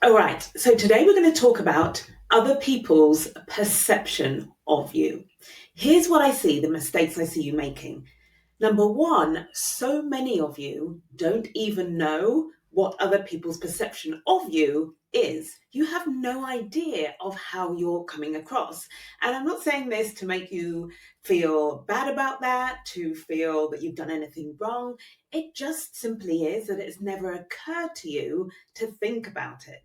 All right, so today we're going to talk about other people's perception of you. Here's what I see, the mistakes I see you making. Number one, so many of you don't even know what other people's perception of you is. You have no idea of how you're coming across. And I'm not saying this to make you feel bad about that, to feel that you've done anything wrong. It just simply is that it's never occurred to you to think about it.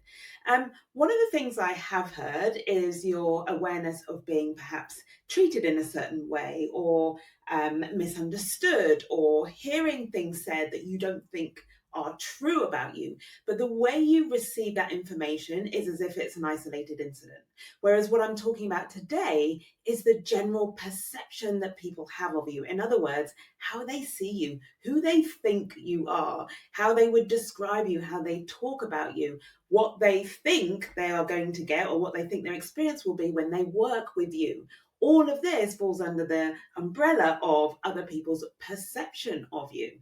One of the things I have heard is your awareness of being perhaps treated in a certain way, or misunderstood, or hearing things said that you don't think are true about you. But the way you receive that information is as if it's an isolated incident. Whereas what I'm talking about today is the general perception that people have of you. In other words, how they see you, who they think you are, how they would describe you, how they talk about you, what they think they are going to get, or what they think their experience will be when they work with you. All of this falls under the umbrella of other people's perception of you.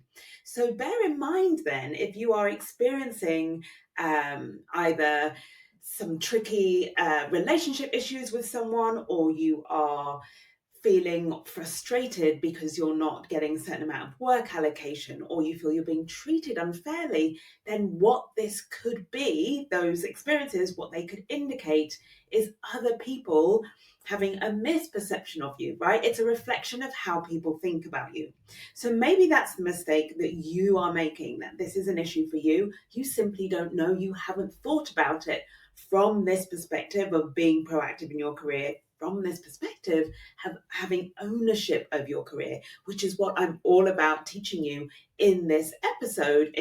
So bear in mind then, if you are experiencing either some tricky relationship issues with someone, or you are feeling frustrated because you're not getting a certain amount of work allocation, or you feel you're being treated unfairly, then what this could be, those experiences, what they could indicate is other people having a misperception of you, right? It's a reflection of how people think about you. So maybe that's the mistake that you are making, that this is an issue for you. You simply don't know, you haven't thought about it from this perspective of being proactive in your career, from this perspective, having ownership of your career, which is what I'm all about teaching you in this episode,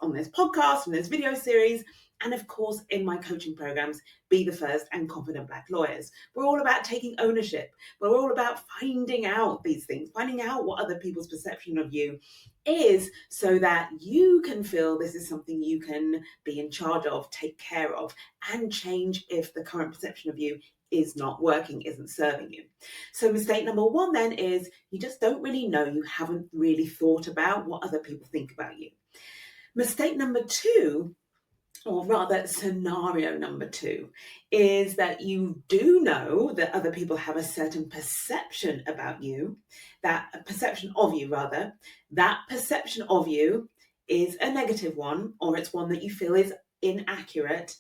on this podcast, in this video series, and of course in my coaching programs, Be the First and Confident Black Lawyers. We're all about taking ownership. We're all about finding out these things, finding out what other people's perception of you is, so that you can feel this is something you can be in charge of, take care of, and change if the current perception of you is not working, isn't serving you. So mistake number one then is you just don't really know, you haven't really thought about what other people think about you. Mistake number two, or rather scenario number two, is that you do know that other people have a certain perception about you, that perception of you rather, that perception of you is a negative one, or it's one that you feel is inaccurate,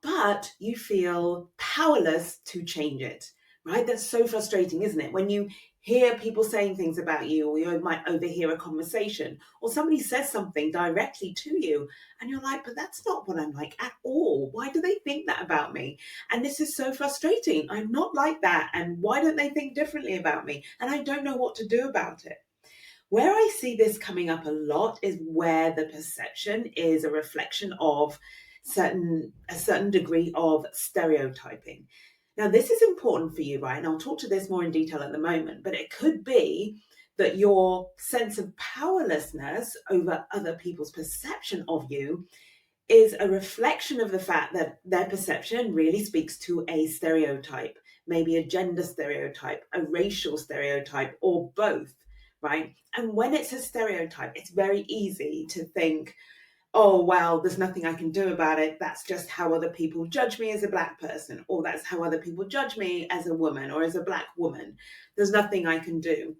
but you feel powerless to change it, right? That's so frustrating, isn't it? When you hear people saying things about you, or you might overhear a conversation, or somebody says something directly to you, and you're like, but that's not what I'm like at all. Why do they think that about me? And this is so frustrating. I'm not like that. And why don't they think differently about me? And I don't know what to do about it. Where I see this coming up a lot is where the perception is a reflection of a certain degree of stereotyping. Now, this is important for you, right? And I'll talk to this more in detail at the moment, but it could be that your sense of powerlessness over other people's perception of you is a reflection of the fact that their perception really speaks to a stereotype, maybe a gender stereotype, a racial stereotype, or both, right? And when it's a stereotype, it's very easy to think, oh, well, there's nothing I can do about it. That's just how other people judge me as a Black person, or that's how other people judge me as a woman or as a Black woman. There's nothing I can do.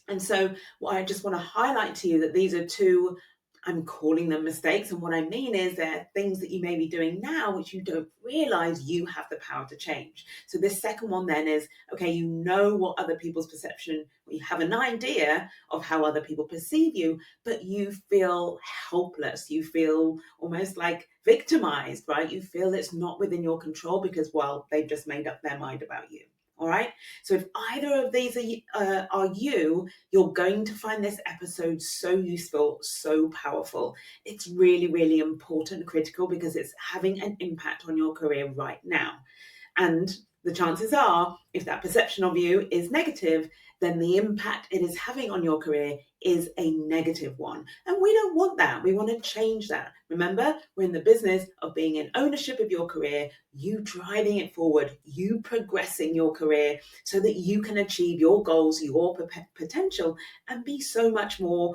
And so what I just want to highlight to you that these are two, I'm calling them mistakes. And what I mean is they're things that you may be doing now, which you don't realize you have the power to change. So this second one then is, okay, you know what other people's perception, you have an idea of how other people perceive you, but you feel helpless. You feel almost like victimized, right? You feel it's not within your control because, well, they've just made up their mind about you. All right. So if either of these are you, you're going to find this episode so useful, so powerful. It's really, really important, critical, because it's having an impact on your career right now. And the chances are, if that perception of you is negative, then the impact it is having on your career is a negative one. And we don't want that. We want to change that. Remember, we're in the business of being in ownership of your career, you driving it forward, you progressing your career so that you can achieve your goals, your potential, and be so much more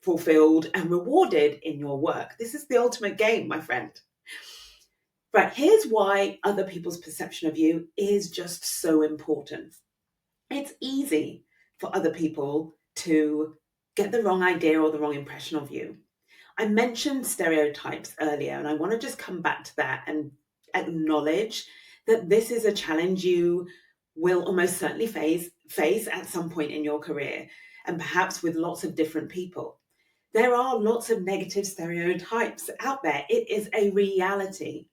fulfilled and rewarded in your work. This is the ultimate game, my friend. Right, here's why other people's perception of you is just so important. It's easy for other people to get the wrong idea or the wrong impression of you. I mentioned stereotypes earlier, and I want to just come back to that and acknowledge that this is a challenge you will almost certainly face at some point in your career, and perhaps with lots of different people. There are lots of negative stereotypes out there. It is a reality.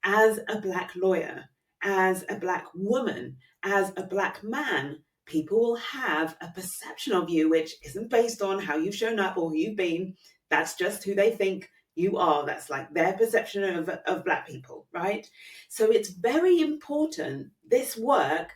As a Black lawyer, as a Black woman, as a Black man, people will have a perception of you which isn't based on how you've shown up or who you've been. That's just who they think you are. That's like their perception of Black people, right? So it's very important. This work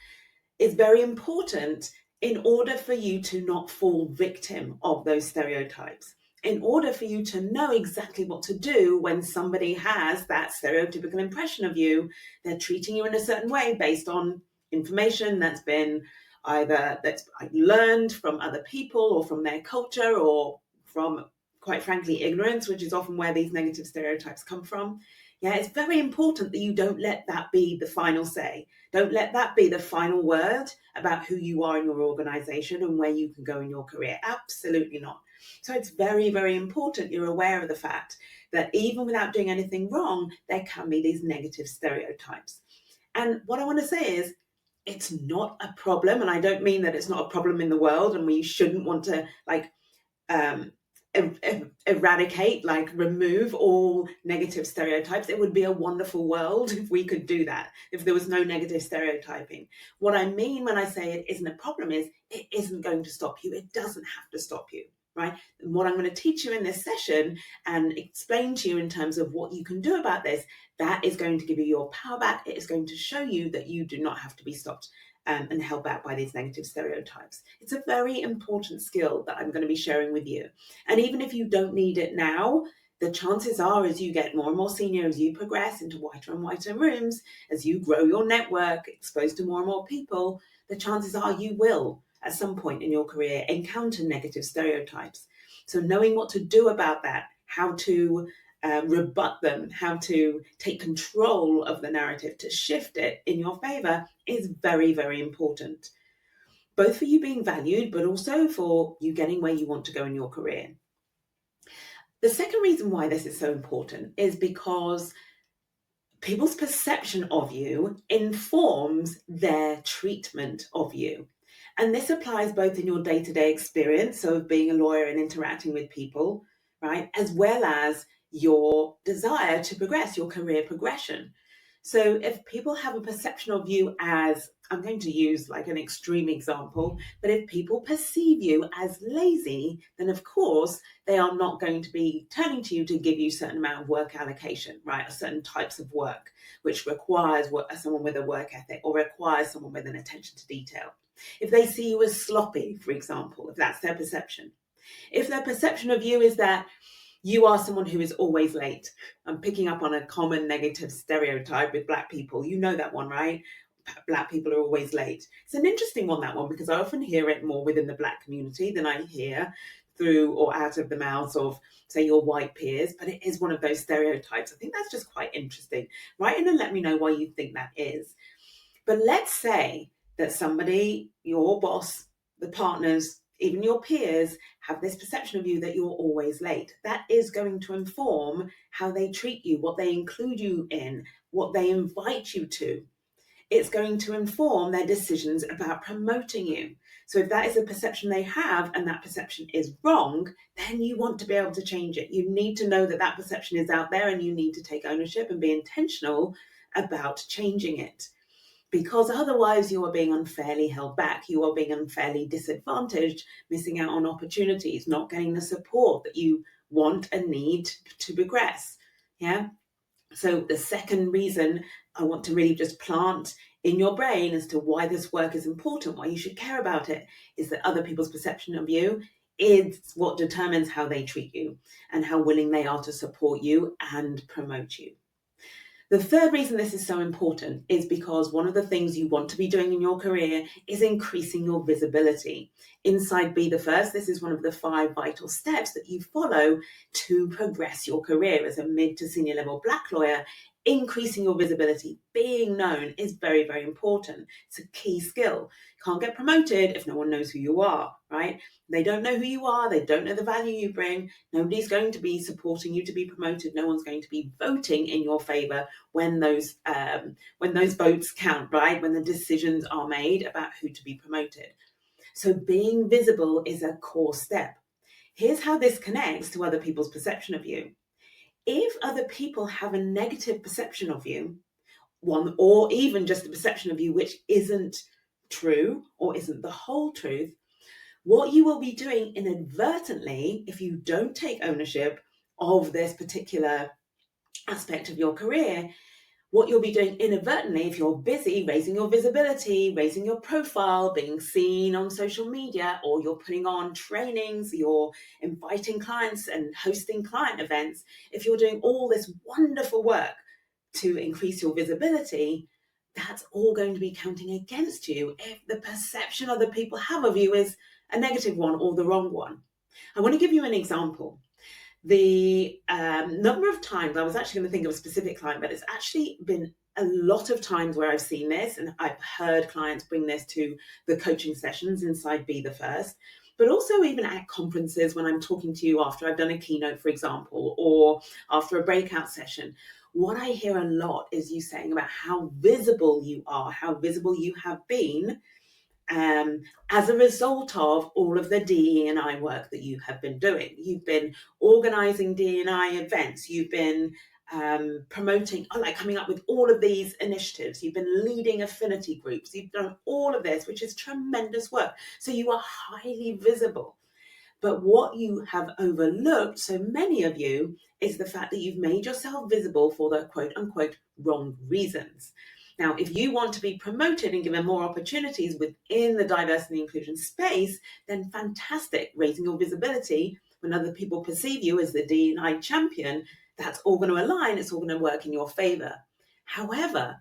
is very important in order for you to not fall victim of those stereotypes, in order for you to know exactly what to do when somebody has that stereotypical impression of you. They're treating you in a certain way based on information that's been either that's learned from other people or from their culture or from, quite frankly, ignorance, which is often where these negative stereotypes come from. Yeah, it's very important that you don't let that be the final say. Don't let that be the final word about who you are in your organization and where you can go in your career. Absolutely not. So it's very, very important you're aware of the fact that even without doing anything wrong, there can be these negative stereotypes. And what I want to say is, it's not a problem. And I don't mean that it's not a problem in the world and we shouldn't want to um, eradicate, remove all negative stereotypes. It would be a wonderful world if we could do that, if there was no negative stereotyping. What I mean when I say it isn't a problem is it isn't going to stop you. It doesn't have to stop you, right? And what I'm going to teach you in this session and explain to you in terms of what you can do about this, that is going to give you your power back. It is going to show you that you do not have to be stopped and held back by these negative stereotypes. It's a very important skill that I'm going to be sharing with you. And even if you don't need it now, the chances are as you get more and more senior, as you progress into whiter and whiter rooms, as you grow your network, exposed to more and more people, the chances are you will, at some point in your career, encounter negative stereotypes. So knowing what to do about that, how to rebut them, how to take control of the narrative to shift it in your favor is very, very important, both for you being valued, but also for you getting where you want to go in your career. The second reason why this is so important is because people's perception of you informs their treatment of you. And this applies both in your day-to-day experience, so of being a lawyer and interacting with people, right, as well as your desire to progress, your career progression. So if people have a perception of you as, I'm going to use like an extreme example, but if people perceive you as lazy, then of course they are not going to be turning to you to give you a certain amount of work allocation, right? Or certain types of work, which requires someone with a work ethic or requires someone with an attention to detail. If they see you as sloppy, for example, if that's their perception. If their perception of you is that you are someone who is always late. I'm picking up on a common negative stereotype with Black people. You know that one, right? Black people are always late. It's an interesting one, that one, because I often hear it more within the Black community than I hear through or out of the mouths of, say, your white peers. But it is one of those stereotypes. I think that's just quite interesting. Write in and let me know why you think that is. But let's say that somebody, your boss, the partners, even your peers, have this perception of you that you're always late. That is going to inform how they treat you, what they include you in, what they invite you to. It's going to inform their decisions about promoting you. So if that is a perception they have and that perception is wrong, then you want to be able to change it. You need to know that that perception is out there and you need to take ownership and be intentional about changing it. Because otherwise you are being unfairly held back, you are being unfairly disadvantaged, missing out on opportunities, not getting the support that you want and need to progress. Yeah. So the second reason I want to really just plant in your brain as to why this work is important, why you should care about it, is that other people's perception of you is what determines how they treat you and how willing they are to support you and promote you. The third reason this is so important is because one of the things you want to be doing in your career is increasing your visibility. Inside Be the First, this is one of the 5 vital steps that you follow to progress your career as a mid to senior level Black lawyer increasing your visibility, being known is very, very important. It's a key skill. Can't get promoted if no one knows who you are, right? They don't know who you are. They don't know the value you bring. Nobody's going to be supporting you to be promoted. No one's going to be voting in your favor when those votes count, right? When the decisions are made about who to be promoted. So being visible is a core step. Here's how this connects to other people's perception of you. If other people have a negative perception of you, one, or even just a perception of you which isn't true or isn't the whole truth, what you will be doing inadvertently, if you don't take ownership of this particular aspect of your career, what you'll be doing inadvertently, if you're busy raising your visibility, raising your profile, being seen on social media, or you're putting on trainings, you're inviting clients and hosting client events, if you're doing all this wonderful work to increase your visibility, that's all going to be counting against you if the perception other people have of you is a negative one or the wrong one. I want to give you an example. The number of times, I was actually going to think of a specific client, but it's actually been a lot of times where I've seen this, and I've heard clients bring this to the coaching sessions inside Be The First, but also even at conferences when I'm talking to you after I've done a keynote, for example, or after a breakout session. What I hear a lot is you saying about how visible you are, how visible you have been, as a result of all of the DE&I work that you have been doing. You've been organizing DE&I events. You've been promoting, coming up with all of these initiatives. You've been leading affinity groups. You've done all of this, which is tremendous work. So you are highly visible. But what you have overlooked, so many of you, is the fact that you've made yourself visible for the quote unquote wrong reasons. Now, if you want to be promoted and given more opportunities within the diversity and inclusion space, then fantastic. Raising your visibility when other people perceive you as the D&I champion, that's all going to align. It's all going to work in your favor. However,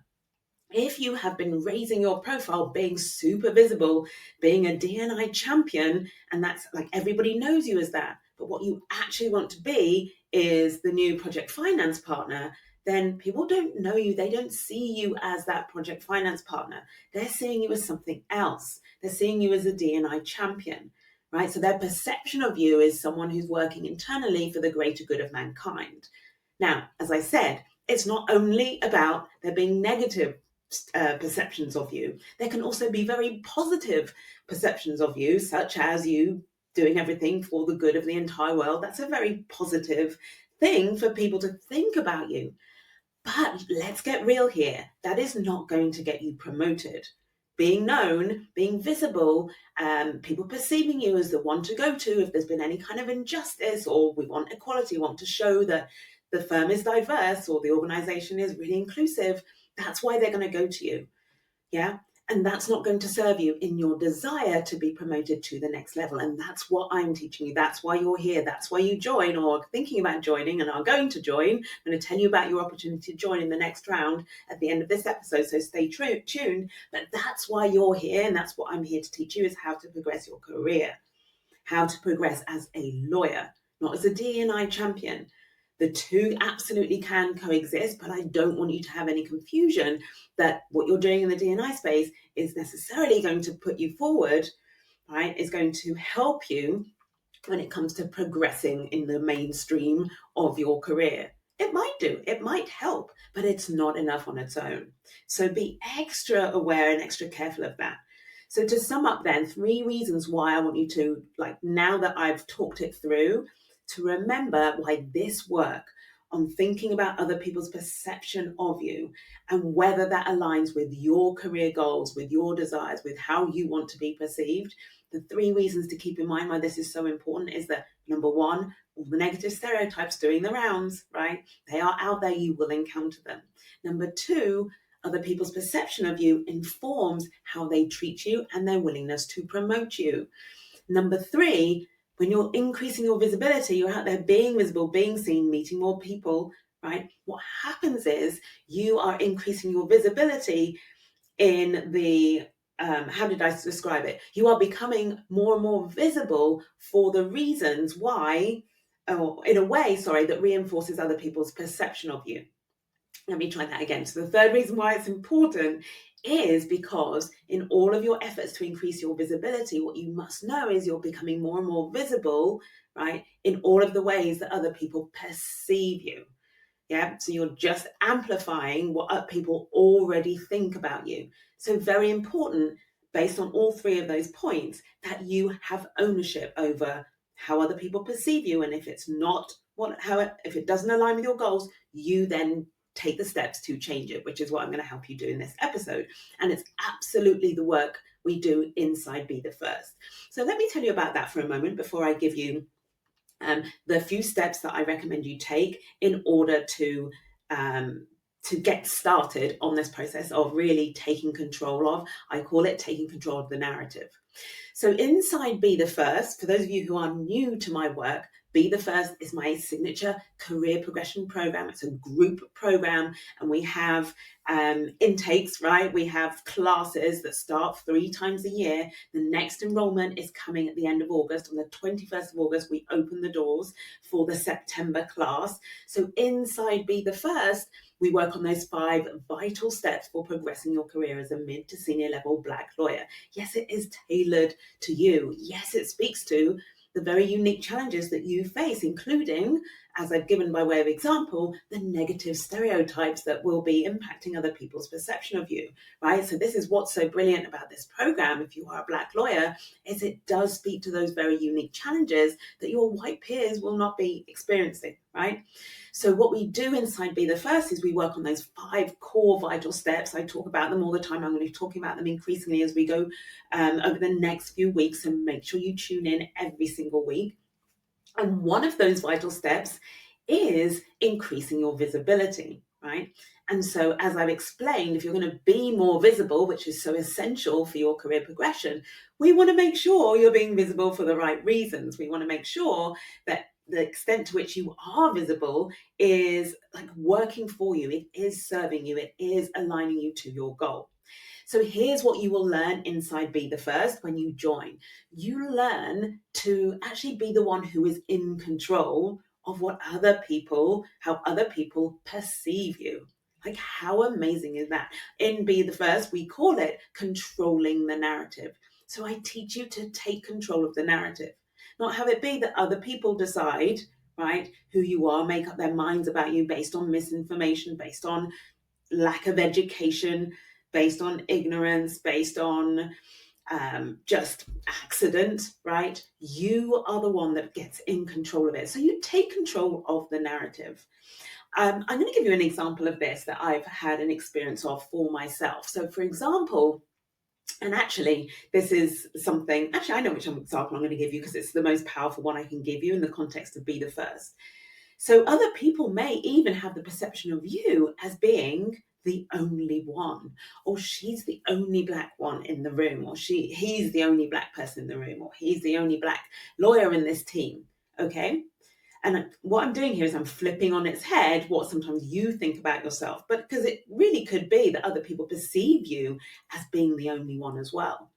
if you have been raising your profile, being super visible, being a D&I champion, and that's like everybody knows you as that, but what you actually want to be is the new project finance partner, then people don't know you. They don't see you as that project finance partner. They're seeing you as something else. They're seeing you as a D&I champion, right? So their perception of you is someone who's working internally for the greater good of mankind. Now, as I said, it's not only about there being negative perceptions of you. There can also be very positive perceptions of you, such as you doing everything for the good of the entire world. That's a very positive thing for people to think about you. But let's get real here. That is not going to get you promoted. Being known, being visible, people perceiving you as the one to go to if there's been any kind of injustice, or we want equality, want to show that the firm is diverse or the organization is really inclusive, that's why they're going to go to you. Yeah. And that's not going to serve you in your desire to be promoted to the next level. And that's what I'm teaching you. That's why you're here. That's why you join or are thinking about joining and are going to join. I'm going to tell you about your opportunity to join in the next round at the end of this episode. So stay tuned. But that's why you're here. And that's what I'm here to teach you, is how to progress your career, how to progress as a lawyer, not as a D&I champion. The two absolutely can coexist, but I don't want you to have any confusion that what you're doing in the D&I space is necessarily going to put you forward, right? Is going to help you when it comes to progressing in the mainstream of your career. It might do, it might help, but it's not enough on its own. So be extra aware and extra careful of that. So to sum up then, 3 reasons why I want you to, now that I've talked it through, to remember why this work on thinking about other people's perception of you and whether that aligns with your career goals, with your desires, with how you want to be perceived. The 3 reasons to keep in mind why this is so important is that, number 1, all the negative stereotypes doing the rounds, right? They are out there, you will encounter them. Number 2, other people's perception of you informs how they treat you and their willingness to promote you. Number 3, when you're increasing your visibility, you're out there being visible, being seen, meeting more people, right? What happens is you are increasing your visibility in the, how did I describe it? You are becoming more and more visible for the reasons why, or in a way, that reinforces other people's perception of you. Let me try that again. So the third reason why it's important is because in all of your efforts to increase your visibility, what you must know is you're becoming more and more visible, right, in all of the ways that other people perceive you. Yeah, so you're just amplifying what people already think about you. So very important, based on all three of those points, that you have ownership over how other people perceive you. And if it's not if it doesn't align with your goals, you then take the steps to change it, which is what I'm going to help you do in this episode. And it's absolutely the work we do inside Be the First. So let me tell you about that for a moment before I give you the few steps that I recommend you take in order to get started on this process of really taking control of, I call it taking control of the narrative. So inside Be the First, for those of you who are new to my work, Be the First is my signature career progression program. It's a group program, and we have intakes, right? We have classes that start 3 times a year. The next enrollment is coming at the end of August. On the 21st of August, we open the doors for the September class. So inside Be the First, we work on those 5 vital steps for progressing your career as a mid to senior level Black lawyer. Yes, it is tailored to you. Yes, it speaks to the very unique challenges that you face, including, as I've given by way of example, the negative stereotypes that will be impacting other people's perception of you, right? So this is what's so brilliant about this program, if you are a Black lawyer, is it does speak to those very unique challenges that your white peers will not be experiencing, right? So what we do inside Be the First is we work on those 5 core vital steps. I talk about them all the time. I'm going to be talking about them increasingly as we go over the next few weeks, and make sure you tune in every single week. And one of those vital steps is increasing your visibility, right? And so, as I've explained, if you're going to be more visible, which is so essential for your career progression, we want to make sure you're being visible for the right reasons. We want to make sure that the extent to which you are visible is like working for you, it is serving you, it is aligning you to your goal. So here's what you will learn inside Be the First when you join. You learn to actually be the one who is in control of how other people perceive you. Like, how amazing is that? In Be the First, we call it controlling the narrative. So I teach you to take control of the narrative, not have it be that other people decide, right, who you are, make up their minds about you based on misinformation, based on lack of education, based on ignorance, based on just accident, right? You are the one that gets in control of it. So you take control of the narrative. I'm going to give you an example of this that I've had an experience of for myself. So, for example, and actually, this is something, I know which example I'm going to give you because it's the most powerful one I can give you in the context of Be the First. So other people may even have the perception of you as being the only one, or she's the only Black one in the room, or he's the only Black person in the room, or he's the only Black lawyer in this team. Okay. And what I'm doing here is I'm flipping on its head what sometimes you think about yourself, but because it really could be that other people perceive you as being the only one as well.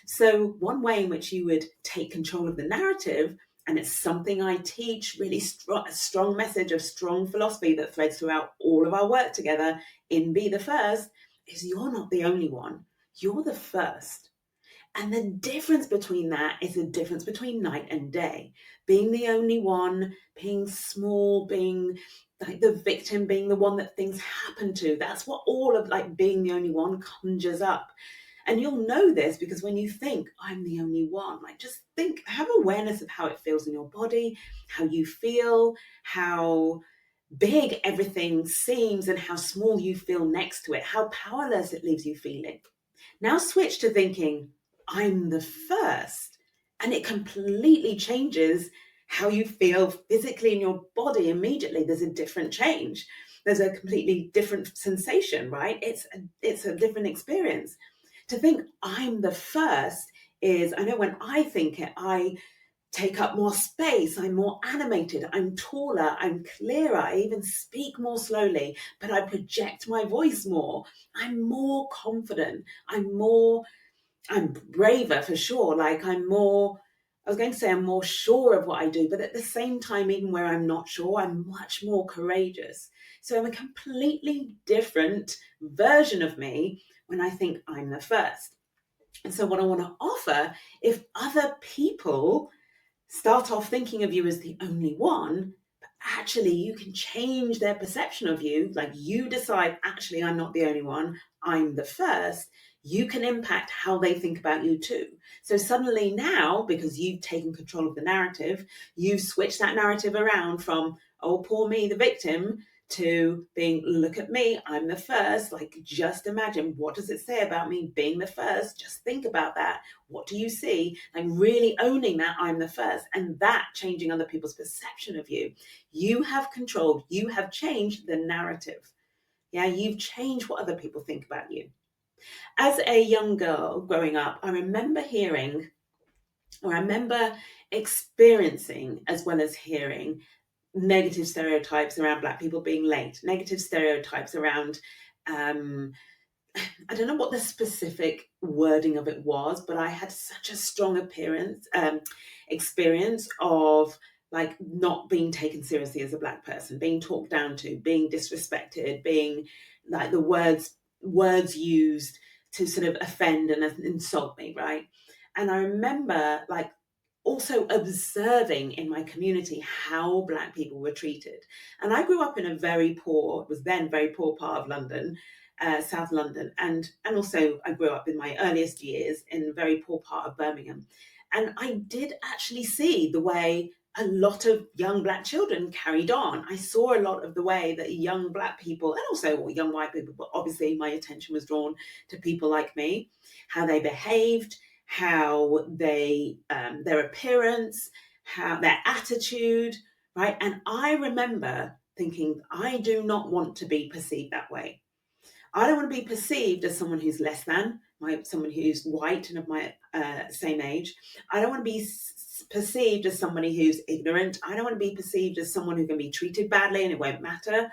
So one way in which you would take control of the narrative, and it's something I teach, really a strong message of strong philosophy that threads throughout all of our work together in Be the First, is you're not the only one. You're the first. And the difference between that is the difference between night and day. Being the only one, being small, being like the victim, being the one that things happen to. That's what all of like being the only one conjures up. And you'll know this because when you think, I'm the only one, like just think, have awareness of how it feels in your body, how you feel, how big everything seems, and how small you feel next to it, how powerless it leaves you feeling. Now switch to thinking, I'm the first. And it completely changes how you feel physically in your body immediately. There's a different change. There's a completely different sensation, right? It's a different experience. To think I'm the first is, I know when I think it, I take up more space, I'm more animated, I'm taller, I'm clearer, I even speak more slowly, but I project my voice more. I'm more confident, I'm braver for sure, like I'm more I was going to say I'm more sure of what I do, but at the same time, even where I'm not sure, I'm much more courageous. So I'm a completely different version of me when I think I'm the first. And so what I want to offer, if other people start off thinking of you as the only one, but actually you can change their perception of you. Like you decide, actually, I'm not the only one, I'm the first. You can impact how they think about you too. So suddenly now, because you've taken control of the narrative, you've switched that narrative around from, oh, poor me, the victim, to being, look at me, I'm the first. Like, just imagine, what does it say about me being the first? Just think about that. What do you see? Like really owning that I'm the first, and that changing other people's perception of you. You have controlled, you have changed the narrative. Yeah, you've changed what other people think about you. As a young girl growing up, I remember hearing, or I remember experiencing as well as hearing, negative stereotypes around Black people being late, negative stereotypes around I don't know what the specific wording of it was, but I had such a strong experience of like not being taken seriously as a Black person, being talked down to, being disrespected, being like the words used to sort of offend and insult me, right? And I remember like also observing in my community how Black people were treated. And I grew up in a very poor, was then very poor part of London, South London, and also I grew up in my earliest years in a very poor part of Birmingham. And I did actually see the way a lot of young Black children carried on. I saw a lot of the way that young Black people, and also young white people, but obviously my attention was drawn to people like me, how they behaved, how they their appearance, how their attitude, right? And I remember thinking, I do not want to be perceived that way. I don't want to be perceived as someone who's less than, someone who's white and of my same age. I don't want to be perceived as somebody who's ignorant. I don't want to be perceived as someone who can be treated badly and it won't matter.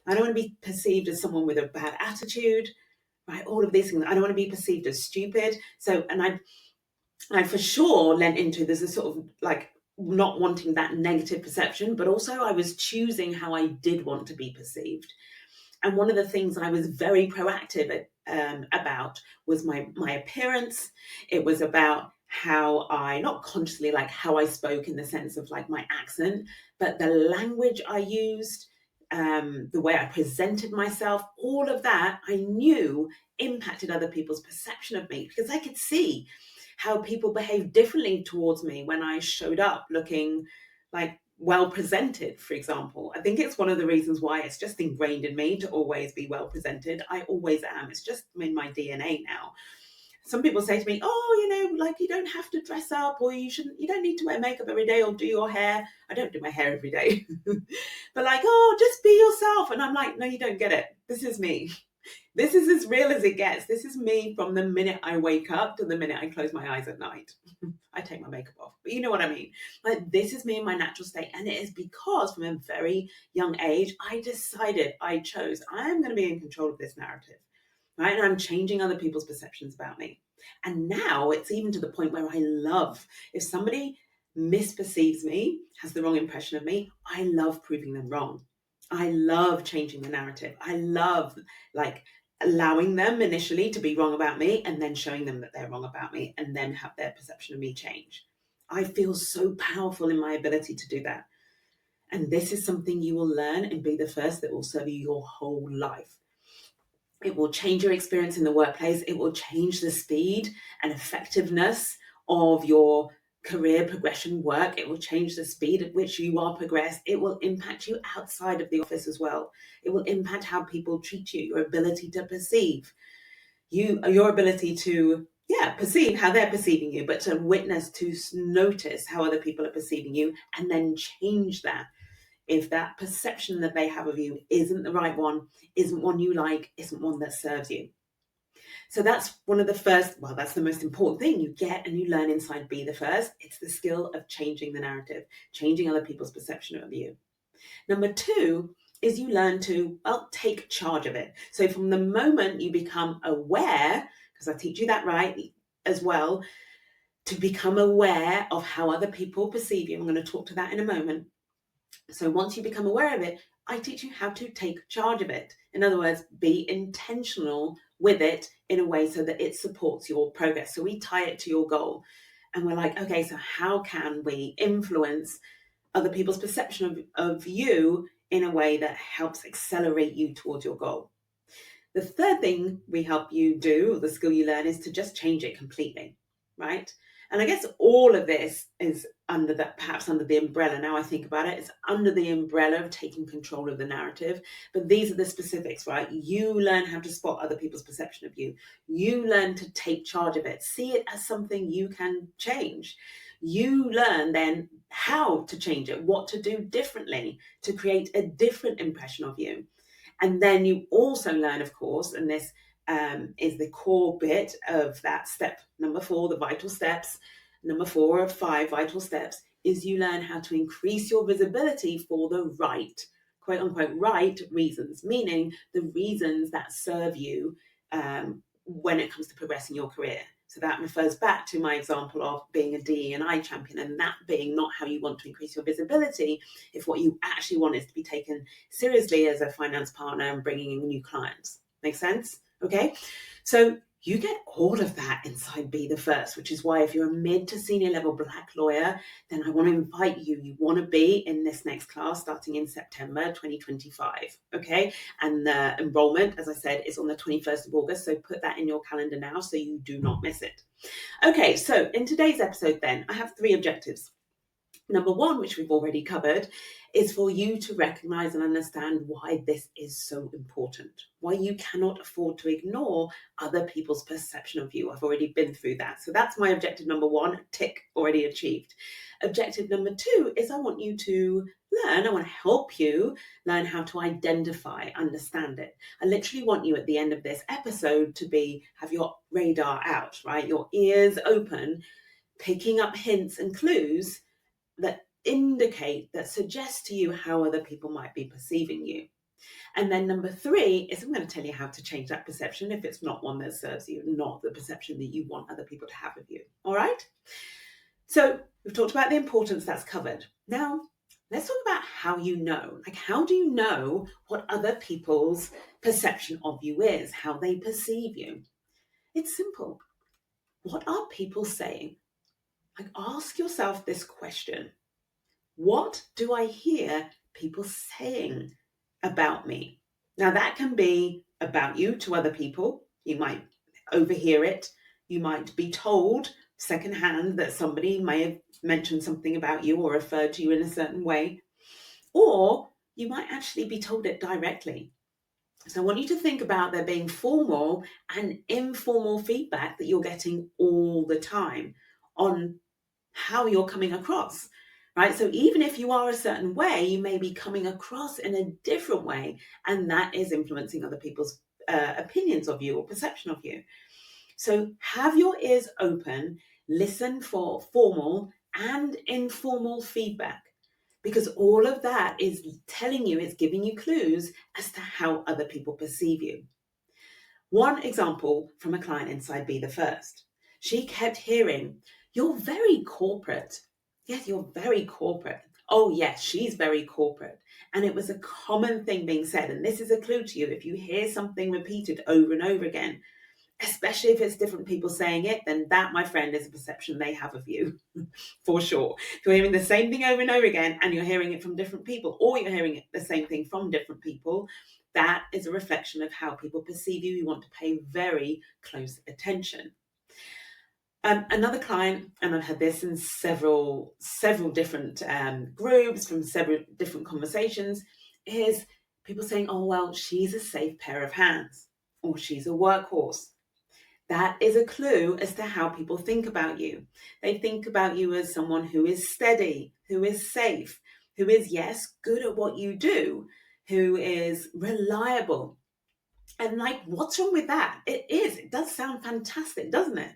I don't want to be perceived as someone with a bad attitude, right? All of these things. I don't want to be perceived as stupid. So, and I for sure lent into, there's a sort of like not wanting that negative perception, but also I was choosing how I did want to be perceived. And one of the things I was very proactive about was my appearance. It was about how I, not consciously like how I spoke in the sense of like my accent, but the language I used, the way I presented myself, all of that I knew impacted other people's perception of me, because I could see how people behaved differently towards me when I showed up looking like well presented, for example. I think it's one of the reasons why it's just ingrained in me to always be well presented. I always am. It's just in my DNA now. Some people say to me, oh, like you don't have to dress up, or you don't need to wear makeup every day or do your hair. I don't do my hair every day. But like, oh, just be yourself. And I'm like, no, you don't get it. This is me. This is as real as it gets. This is me from the minute I wake up to the minute I close my eyes at night. I take my makeup off, but you know what I mean? Like, this is me in my natural state. And it is because from a very young age, I decided, I chose, I'm going to be in control of this narrative, right? And I'm changing other people's perceptions about me. And now it's even to the point where I love, if somebody misperceives me, has the wrong impression of me, I love proving them wrong. I love changing the narrative. I love like allowing them initially to be wrong about me and then showing them that they're wrong about me and then have their perception of me change. I feel so powerful in my ability to do that. And this is something you will learn and be the first that will serve you your whole life. It will change your experience in the workplace. It will change the speed and effectiveness of your career progression work. It will change the speed at which you are progressed. It will impact you outside of the office as well. It will impact how people treat you, your ability to perceive, your ability to perceive how they're perceiving you, but to witness, to notice how other people are perceiving you, and then change that. If that perception that they have of you isn't the right one, isn't one you like, isn't one that serves you. So that's one of the first, well, that's the most important thing you get and you learn inside Be the First. It's the skill of changing the narrative, changing other people's perception of you. Number two is you learn to, well, take charge of it. So from the moment you become aware, because I teach you that right as well, to become aware of how other people perceive you. I'm going to talk to that in a moment. So once you become aware of it, I teach you how to take charge of it. In other words, be intentional with it in a way so that it supports your progress. So we tie it to your goal. And we're like, okay, so how can we influence other people's perception of you in a way that helps accelerate you towards your goal? The third thing we help you do, or the skill you learn, is to just change it completely, right? And I guess all of this is under that, perhaps under the umbrella. Now I think about it, it's under the umbrella of taking control of the narrative. But these are the specifics, right? You learn how to spot other people's perception of you. You learn to take charge of it. See it as something you can change. You learn then how to change it, what to do differently to create a different impression of you. And then you also learn, of course, and this is the core bit of that step number 4, the vital steps. Number 4 of 5 vital steps is you learn how to increase your visibility for the right, quote unquote, right reasons, meaning the reasons that serve you when it comes to progressing your career. So that refers back to my example of being a DE&I champion, and that being not how you want to increase your visibility if what you actually want is to be taken seriously as a finance partner and bringing in new clients. Make sense? Okay. So you get all of that inside Be the First, which is why if you're a mid to senior level Black lawyer, then I want to invite you. You want to be in this next class starting in September 2025. Okay. And the enrollment, as I said, is on the 21st of August. So put that in your calendar now so you do not miss it. Okay. So in today's episode, then, I have 3 objectives. Number 1, which we've already covered, is for you to recognize and understand why this is so important, why you cannot afford to ignore other people's perception of you. I've already been through that. So that's my objective number 1, tick, already achieved. Objective number 2 is I want you to learn, I want to help you learn how to identify, understand it. I literally want you at the end of this episode to have your radar out, right? Your ears open, picking up hints and clues that indicate, that suggest to you how other people might be perceiving you. And then number 3 is I'm going to tell you how to change that perception if it's not one that serves you, not the perception that you want other people to have of you. All right? So we've talked about the importance, that's covered. Now, let's talk about how you know. Like, how do you know what other people's perception of you is, how they perceive you? It's simple. What are people saying? Like, ask yourself this question. What do I hear people saying about me? Now, that can be about you to other people. You might overhear it. You might be told secondhand that somebody may have mentioned something about you or referred to you in a certain way. Or you might actually be told it directly. So I want you to think about there being formal and informal feedback that you're getting all the time on how you're coming across, right? So even if you are a certain way, you may be coming across in a different way, and that is influencing other people's opinions of you or perception of you. So have your ears open, listen for formal and informal feedback, because all of that is telling you, it's giving you clues as to how other people perceive you. One example from a client inside Be the First. She kept hearing, "You're very corporate." Yes, you're very corporate. Oh, yes, she's very corporate. And it was a common thing being said. And this is a clue to you. If you hear something repeated over and over again, especially if it's different people saying it, then that, my friend, is a perception they have of you, for sure. If you're hearing the same thing over and over again and you're hearing it from different people, or you're hearing the same thing from different people, that is a reflection of how people perceive you. You want to pay very close attention. Another client, and I've had this in several different groups from several different conversations, is people saying, "Oh, well, she's a safe pair of hands," or "she's a workhorse." That is a clue as to how people think about you. They think about you as someone who is steady, who is safe, who is, yes, good at what you do, who is reliable. And like, what's wrong with that? It does sound fantastic, doesn't it?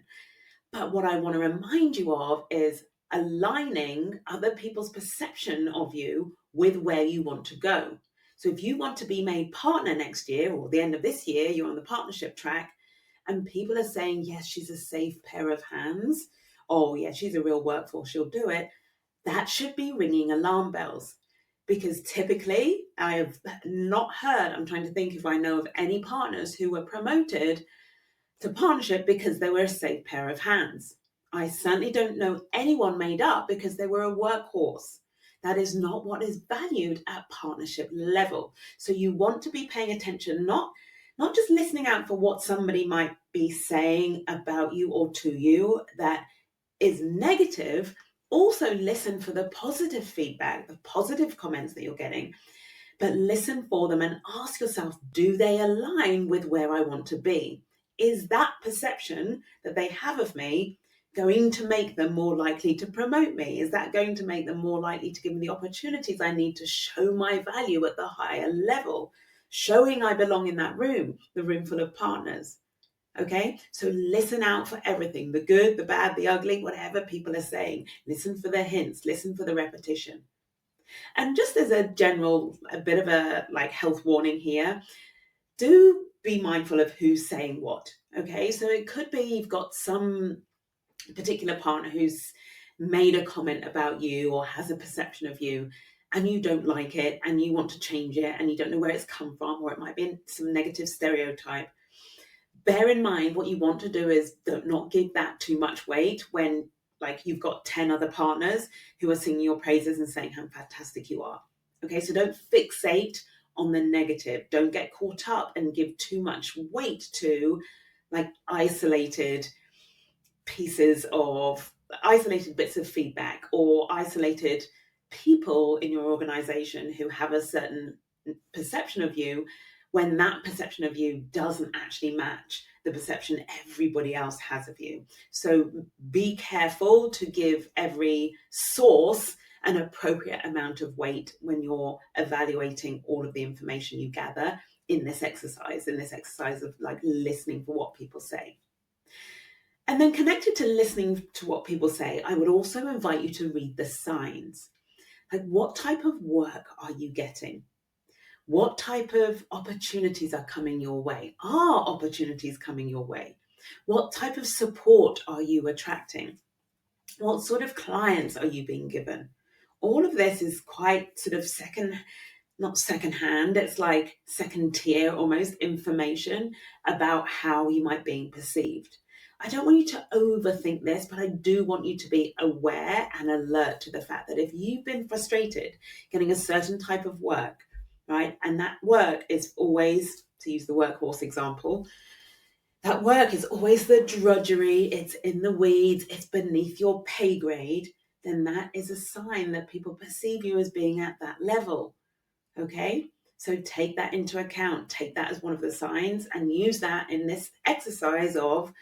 But what I want to remind you of is aligning other people's perception of you with where you want to go. So if you want to be made partner next year or the end of this year, you're on the partnership track, and people are saying, yes, she's a safe pair of hands, oh yeah, she's a real workforce, she'll do it, that should be ringing alarm bells. Because typically, I have not heard, I'm trying to think if I know of any partners who were promoted to partnership because they were a safe pair of hands. I certainly don't know anyone made up because they were a workhorse. That is not what is valued at partnership level. So you want to be paying attention, not just listening out for what somebody might be saying about you or to you that is negative. Also listen for the positive feedback, the positive comments that you're getting, but listen for them and ask yourself, do they align with where I want to be? Is that perception that they have of me going to make them more likely to promote me? Is that going to make them more likely to give me the opportunities I need to show my value at the higher level, showing I belong in that room, the room full of partners? Okay, so listen out for everything, the good, the bad, the ugly, whatever people are saying. Listen for the hints, listen for the repetition. And just as a general, a bit of a like health warning here, do be mindful of who's saying what. Okay, so it could be you've got some particular partner who's made a comment about you or has a perception of you, and you don't like it and you want to change it and you don't know where it's come from, or it might be some negative stereotype. Bear in mind, what you want to do is not give that too much weight when like you've got 10 other partners who are singing your praises and saying how fantastic you are. Okay, so don't fixate on the negative. Don't get caught up and give too much weight to like isolated bits of feedback or isolated people in your organization who have a certain perception of you, when that perception of you doesn't actually match the perception everybody else has of you. So be careful to give every source an appropriate amount of weight when you're evaluating all of the information you gather in this exercise of like listening for what people say. And then connected to listening to what people say, I would also invite you to read the signs. Like, what type of work are you getting? What type of opportunities are coming your way? Are opportunities coming your way? What type of support are you attracting? What sort of clients are you being given? All of this is quite sort of not secondhand, it's like second tier almost information about how you might be perceived. I don't want you to overthink this, but I do want you to be aware and alert to the fact that if you've been frustrated getting a certain type of work, right, and that work is always, to use the workhorse example, that work is always the drudgery, it's in the weeds, it's beneath your pay grade, then that is a sign that people perceive you as being at that level. Okay, so take that into account, take that as one of the signs and use that in this exercise of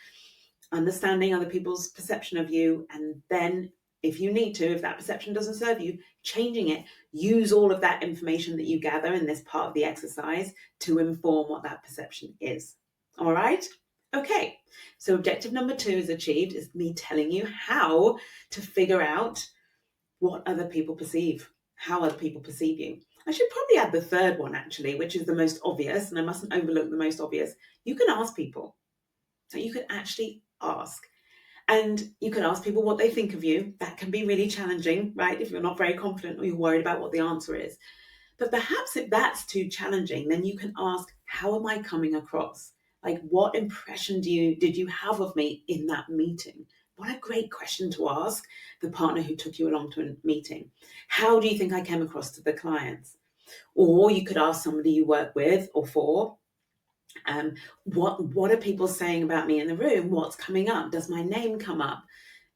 understanding other people's perception of you. And then if you need to, if that perception doesn't serve you, changing it, use all of that information that you gather in this part of the exercise to inform what that perception is. All right. Okay, so objective number 2 is achieved, is me telling you how to figure out what other people perceive, how other people perceive you. I should probably add the third one, actually, which is the most obvious, and I mustn't overlook the most obvious. You can ask people. So you can actually ask. And you can ask people what they think of you. That can be really challenging, right? If you're not very confident or you're worried about what the answer is. But perhaps if that's too challenging, then you can ask, how am I coming across? Like, what impression did you have of me in that meeting? What a great question to ask the partner who took you along to a meeting. How do you think I came across to the clients? Or you could ask somebody you work with or for, what are people saying about me in the room? What's coming up? Does my name come up?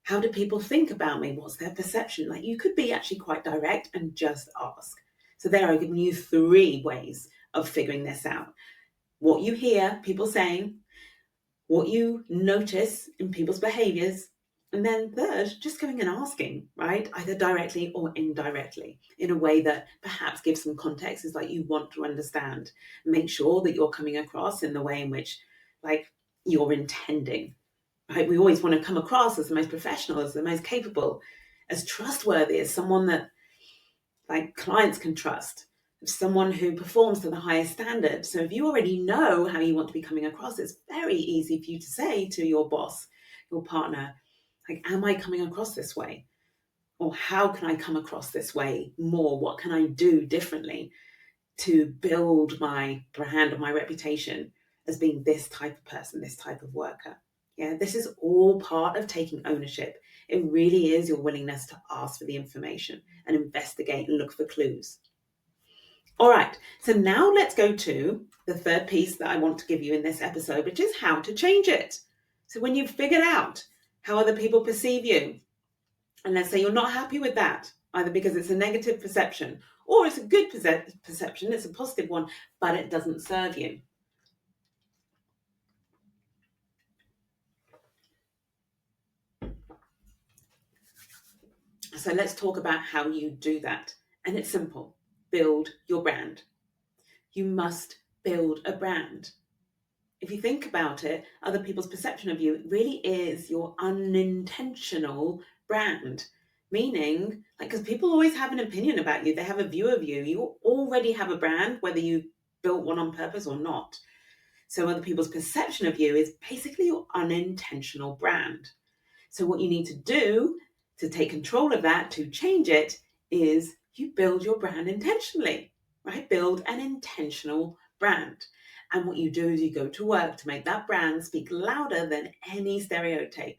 How do people think about me? What's their perception? Like, you could be actually quite direct and just ask. So there, I've given you 3 ways of figuring this out. What you hear people saying, what you notice in people's behaviors, and then third, just going and asking, right? Either directly or indirectly in a way that perhaps gives some context, is like you want to understand. Make sure that you're coming across in the way in which like you're intending, right? We always want to come across as the most professional, as the most capable, as trustworthy, as someone that like clients can trust, someone who performs to the highest standard. So if you already know how you want to be coming across, it's very easy for you to say to your boss, your partner, Like, am I coming across this way? Or how can I come across this way more? What can I do differently to build my brand or my reputation as being this type of person, this type of worker? Yeah, this is all part of taking ownership. It really is your willingness to ask for the information and investigate and look for clues. All right, so now let's go to the third piece that I want to give you in this episode, which is how to change it. So when you've figured out how other people perceive you, and let's say you're not happy with that, either because it's a negative perception or it's a good perception, it's a positive one, but it doesn't serve you. So let's talk about how you do that. And it's simple. Build your brand. You must build a brand. If you think about it, other people's perception of you really is your unintentional brand. Meaning, like, because people always have an opinion about you, they have a view of you. You already have a brand, whether you built one on purpose or not. So other people's perception of you is basically your unintentional brand. So what you need to do to take control of that, to change it, is you build your brand intentionally, right? Build an intentional brand. And what you do is you go to work to make that brand speak louder than any stereotype,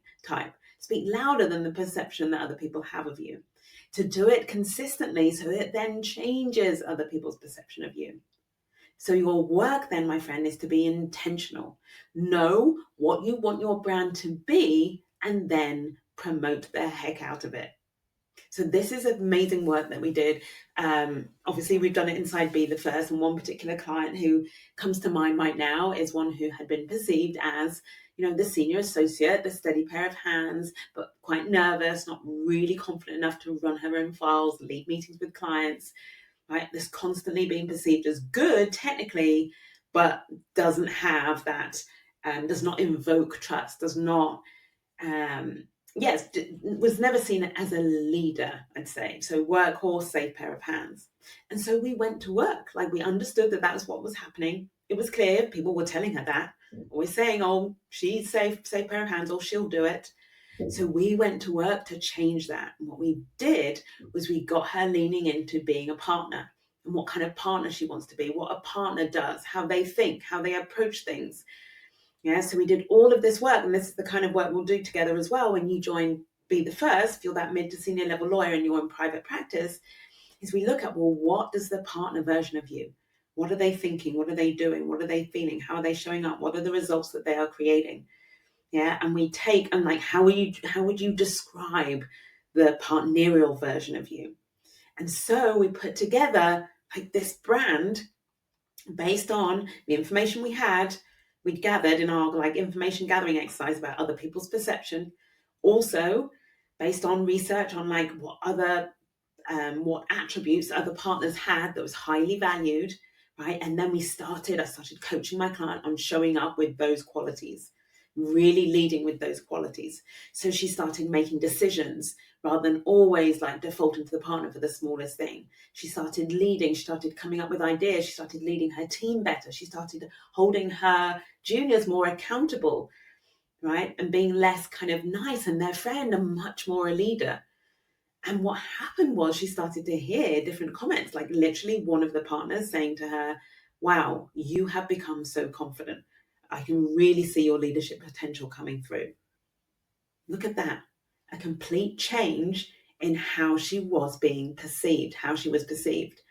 speak louder than the perception that other people have of you. To do it consistently so it then changes other people's perception of you. So your work then, my friend, is to be intentional. Know what you want your brand to be and then promote the heck out of it. So this is amazing work that we did. Obviously, we've done it inside Be the First, and one particular client who comes to mind right now is one who had been perceived as, the senior associate, the steady pair of hands, but quite nervous, not really confident enough to run her own files, lead meetings with clients, right? This constantly being perceived as good technically, but doesn't have that, does not invoke trust, does not, was never seen as a leader, I'd say. So workhorse, safe pair of hands. And so we went to work. Like, we understood that was what was happening. It was clear. People were telling her that. Always saying, oh, she's safe pair of hands, or she'll do it. So we went to work to change that. And what we did was we got her leaning into being a partner and what kind of partner she wants to be, what a partner does, how they think, how they approach things. Yeah, so we did all of this work, and this is the kind of work we'll do together as well when you join Be the First, if you're that mid to senior level lawyer and you're in private practice, is we look at, well, what does the partner version of you, what are they thinking, what are they doing, what are they feeling, how are they showing up, what are the results that they are creating? Yeah, and we take, and like, how would you describe the partnerial version of you? And so we put together like this brand based on the information we'd gathered in our like information gathering exercise about other people's perception, also based on research on like what attributes other partners had that was highly valued, right? And then I started coaching my client on showing up with those qualities, really leading with those qualities. So she started making decisions rather than always like defaulting to the partner for the smallest thing. She started leading, she started coming up with ideas, she started leading her team better, she started holding her juniors more accountable, right? And being less kind of nice and their friend and much more a leader. And what happened was she started to hear different comments, like literally one of the partners saying to her, wow, you have become so confident. I can really see your leadership potential coming through. Look at that. A complete change in how she was being perceived, how she was perceived.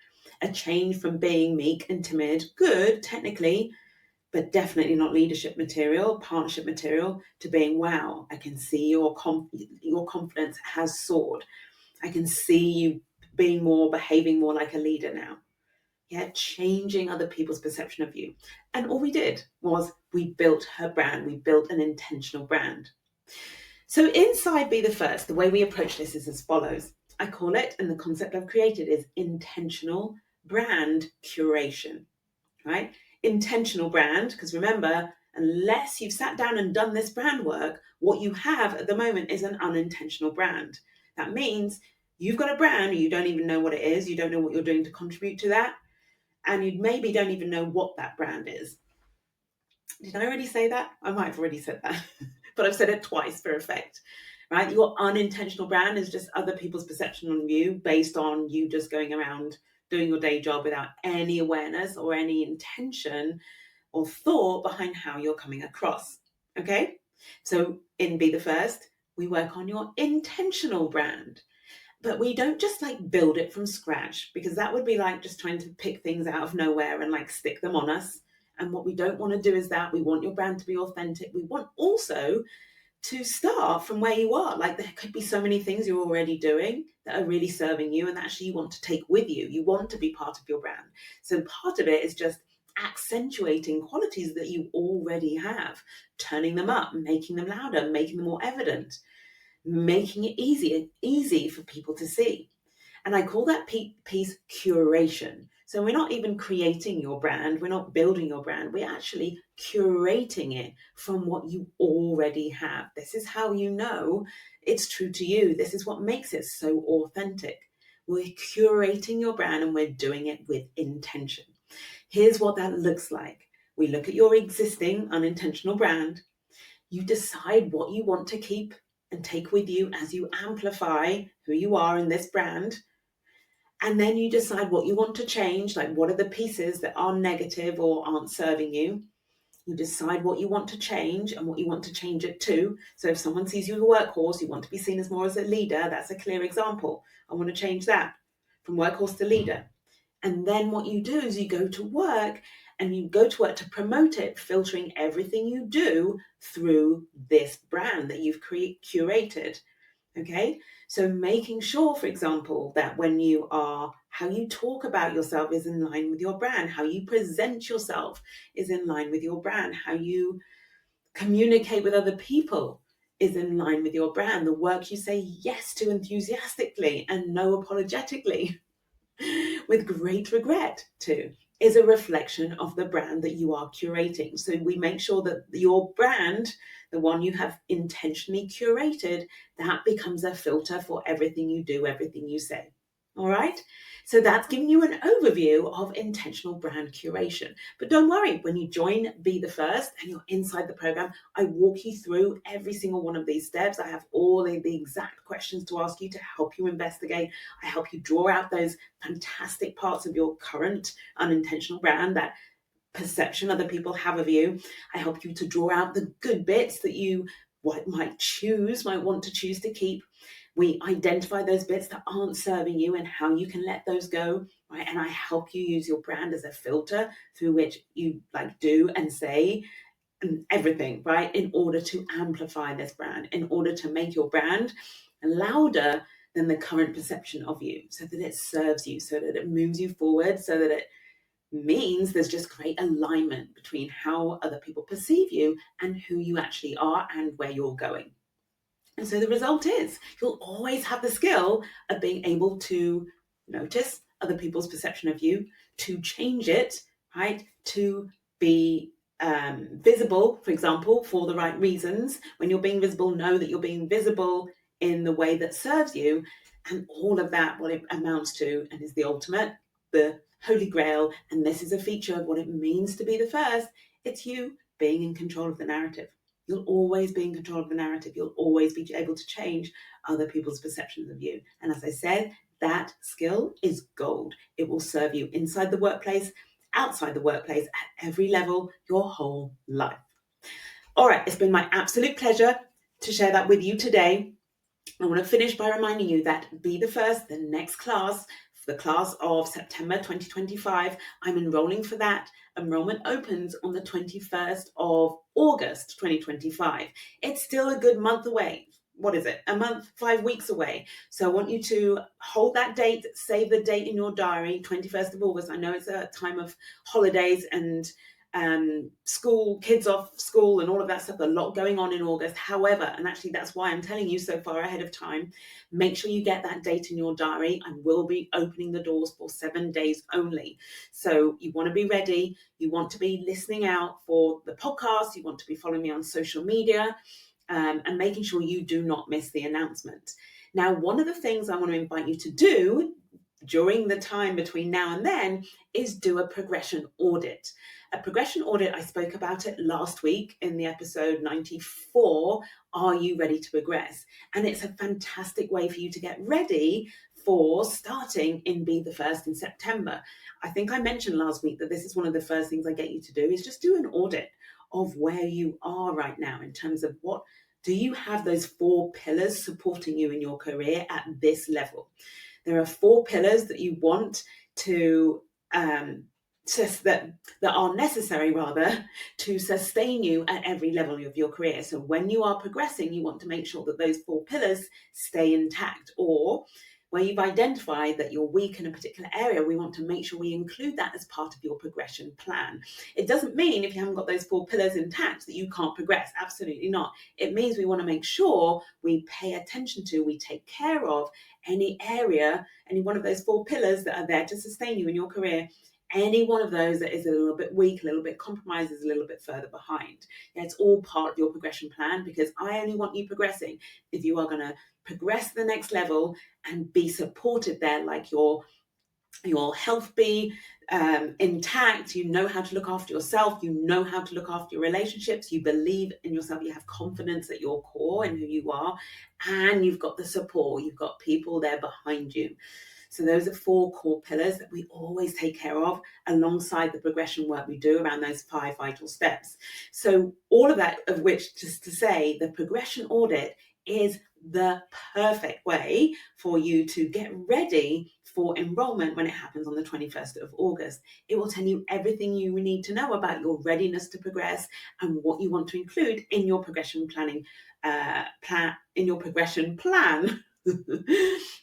A change from being meek and timid, good technically, but definitely not leadership material, partnership material, to being, wow, I can see your confidence has soared. I can see you behaving more like a leader now. Yeah, changing other people's perception of you. And all we did was we built her brand. We built an intentional brand. So inside Be the First, the way we approach this is as follows. I call it, and the concept I've created is intentional brand curation, right? Intentional brand, because remember, unless you've sat down and done this brand work, what you have at the moment is an unintentional brand. That means you've got a brand, you don't even know what it is, you don't know what you're doing to contribute to that, and you maybe don't even know what that brand is. Did I already say that? I might have already said that, but I've said it twice for effect. right? Your unintentional brand is just other people's perception on you based on you just going around doing your day job without any awareness or any intention or thought behind how you're coming across. Okay? So in Be the First, we work on your intentional brand. But we don't just like build it from scratch, because that would be like just trying to pick things out of nowhere and like stick them on us. And what we don't want to do is that. We want your brand to be authentic. We want also to start from where you are. Like there could be so many things you're already doing that are really serving you and that actually you want to take with you. You want to be part of your brand. So part of it is just accentuating qualities that you already have, turning them up, making them louder, making them more evident, making it easy for people to see. And I call that piece curation. So we're not even creating your brand, we're not building your brand, we're actually curating it from what you already have. This is how you know it's true to you. This is what makes it so authentic. We're curating your brand and we're doing it with intention. Here's what that looks like. We look at your existing unintentional brand. You decide what you want to keep and take with you as you amplify who you are in this brand. And then you decide what you want to change, like what are the pieces that are negative or aren't serving you. You decide what you want to change and what you want to change it to. So if someone sees you as a workhorse, you want to be seen as more as a leader, that's a clear example. I want to change that from workhorse to leader. And then what you do is you go to work to promote it, filtering everything you do through this brand that you've curated. Okay, so making sure, for example, that how you talk about yourself is in line with your brand, how you present yourself is in line with your brand, how you communicate with other people is in line with your brand, the work you say yes to enthusiastically and no apologetically with great regret to, is a reflection of the brand that you are curating. So we make sure that your brand, the one you have intentionally curated, that becomes a filter for everything you do, everything you say. All right. So that's giving you an overview of intentional brand curation. But don't worry, when you join Be the First and you're inside the program, I walk you through every single one of these steps. I have all the exact questions to ask you to help you investigate. I help you draw out those fantastic parts of your current unintentional brand, that perception other people have of you. I help you to draw out the good bits that you might want to choose to keep. We identify those bits that aren't serving you and how you can let those go, right? And I help you use your brand as a filter through which you like do and say and everything, right? In order to amplify this brand, in order to make your brand louder than the current perception of you, so that it serves you, so that it moves you forward, so that it means there's just great alignment between how other people perceive you and who you actually are and where you're going. And so the result is you'll always have the skill of being able to notice other people's perception of you, to change it, right? To be visible, for example, for the right reasons. When you're being visible, know that you're being visible in the way that serves you. And all of that, what it amounts to, and is the ultimate, the holy grail, and this is a feature of what it means to be the first, it's you being in control of the narrative. You'll always be in control of the narrative. You'll always be able to change other people's perceptions of you. And as I said, that skill is gold. It will serve you inside the workplace, outside the workplace, at every level, your whole life. All right, it's been my absolute pleasure to share that with you today. I want to finish by reminding you that Be the First, the next class, the class of September 2025, I'm enrolling for that. Enrollment opens on the 21st of August 2025. It's still a good month away. What is it? A month, 5 weeks away. So I want you to hold that date, save the date in your diary, 21st of August. I know it's a time of holidays and school, kids off school and all of that stuff, a lot going on in August. However, and actually that's why I'm telling you so far ahead of time, make sure you get that date in your diary. I will be opening the doors for 7 days only. So you want to be ready. You want to be listening out for the podcast. You want to be following me on social media and making sure you do not miss the announcement. Now, one of the things I want to invite you to do during the time between now and then is do a progression audit. A progression audit, I spoke about it last week in the episode 94, Are You Ready to Progress? And it's a fantastic way for you to get ready for starting in Be the First in September. I think I mentioned last week that this is one of the first things I get you to do is just do an audit of where you are right now in terms of what do you have those 4 pillars supporting you in your career at this level. There are 4 pillars that you want to that are necessary rather to sustain you at every level of your career. So when you are progressing, you want to make sure that those 4 pillars stay intact, or where you've identified that you're weak in a particular area, we want to make sure we include that as part of your progression plan. It doesn't mean if you haven't got those 4 pillars intact that you can't progress. Absolutely not. It means we want to make sure we pay attention to, we take care of any area, any one of those 4 pillars that are there to sustain you in your career. Any one of those that is a little bit weak, a little bit compromised, is a little bit further behind. Yeah, it's all part of your progression plan, because I only want you progressing if you are going to progress to the next level and be supported there, like your health be intact, you know how to look after yourself, you know how to look after your relationships, you believe in yourself, you have confidence at your core in who you are, and you've got the support, you've got people there behind you. So those are 4 core pillars that we always take care of alongside the progression work we do around those 5 vital steps. So all of that, of which, just to say, the progression audit is the perfect way for you to get ready for enrollment when it happens on the 21st of August. It will tell you everything you need to know about your readiness to progress and what you want to include in your progression planning plan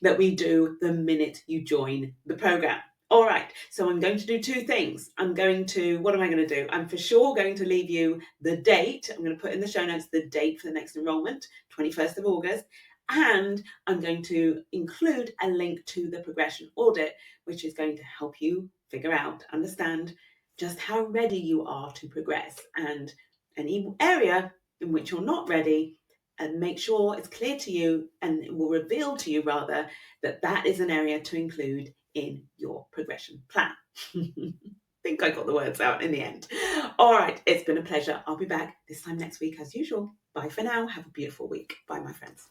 that we do the minute you join the program. All right, so I'm going to do 2 things. What am I going to do? I'm for sure going to leave you the date. I'm going to put in the show notes the date for the next enrollment, 21st of August. And I'm going to include a link to the progression audit, which is going to help you figure out, understand just how ready you are to progress, and any area in which you're not ready, and make sure it's clear to you, and it will reveal to you rather, that that is an area to include in your progression plan. I think I got the words out in the end. All right, it's been a pleasure. I'll be back this time next week as usual. Bye for now. Have a beautiful week. Bye, my friends.